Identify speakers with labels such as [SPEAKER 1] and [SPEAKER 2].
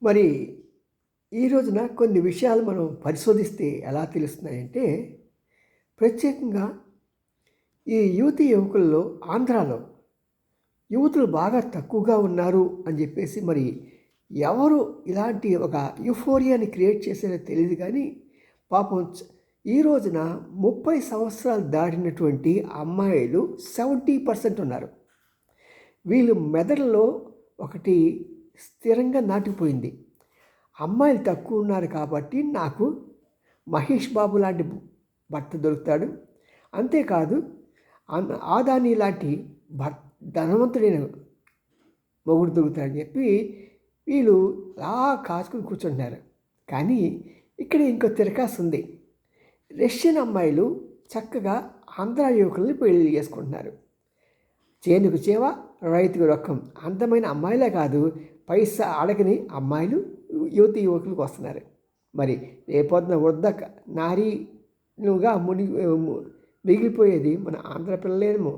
[SPEAKER 1] మరి ఈ రోజున కొన్ని విషయాలు మనం పరిశోధిస్తే ఎలా తెలుస్తున్నాయంటే, ప్రత్యేకంగా ఈ యువతీ యువకుల్లో ఆంధ్రాలో యువతులు బాగా తక్కువగా ఉన్నారు అని చెప్పేసి మరి ఎవరు ఇలాంటి ఒక యుఫోరియాని క్రియేట్ చేసారో తెలీదు కానీ, పాపం ఈ రోజున 30 సంవత్సరాలు దాటినటువంటి అమ్మాయిలు 70% ఉన్నారు. వీళ్ళు మెదడులో ఒకటి స్థిరంగా నాటుకుపోయింది. అమ్మాయిలు తక్కువ ఉన్నారు కాబట్టి నాకు మహేష్ బాబు లాంటి భర్త దొరుకుతాడు. అంతేకాదు ఆదాని లాంటి ధనవంతుడైన మొగుడు దొరుకుతాడని చెప్పి వీళ్ళు అలా కాచుకుని కూర్చుంటున్నారు. కానీ ఇక్కడ ఇంకో తిరకాసు ఉంది. రష్యన్ అమ్మాయిలు చక్కగా ఆంధ్ర యువకుల్ని పెళ్లి చేసుకుంటున్నారు. చేనుకు చేవ, రైతుకు రొక్కం. అందమైన అమ్మాయిలే కాదు, పైసా అడగని అమ్మాయిలు యువతి యువకులకు వస్తున్నారు. మరి రేపొద్దున వృద్ధ నారీలుగా మిగిలిపోయేది మన ఆంధ్ర పిల్లలేమో.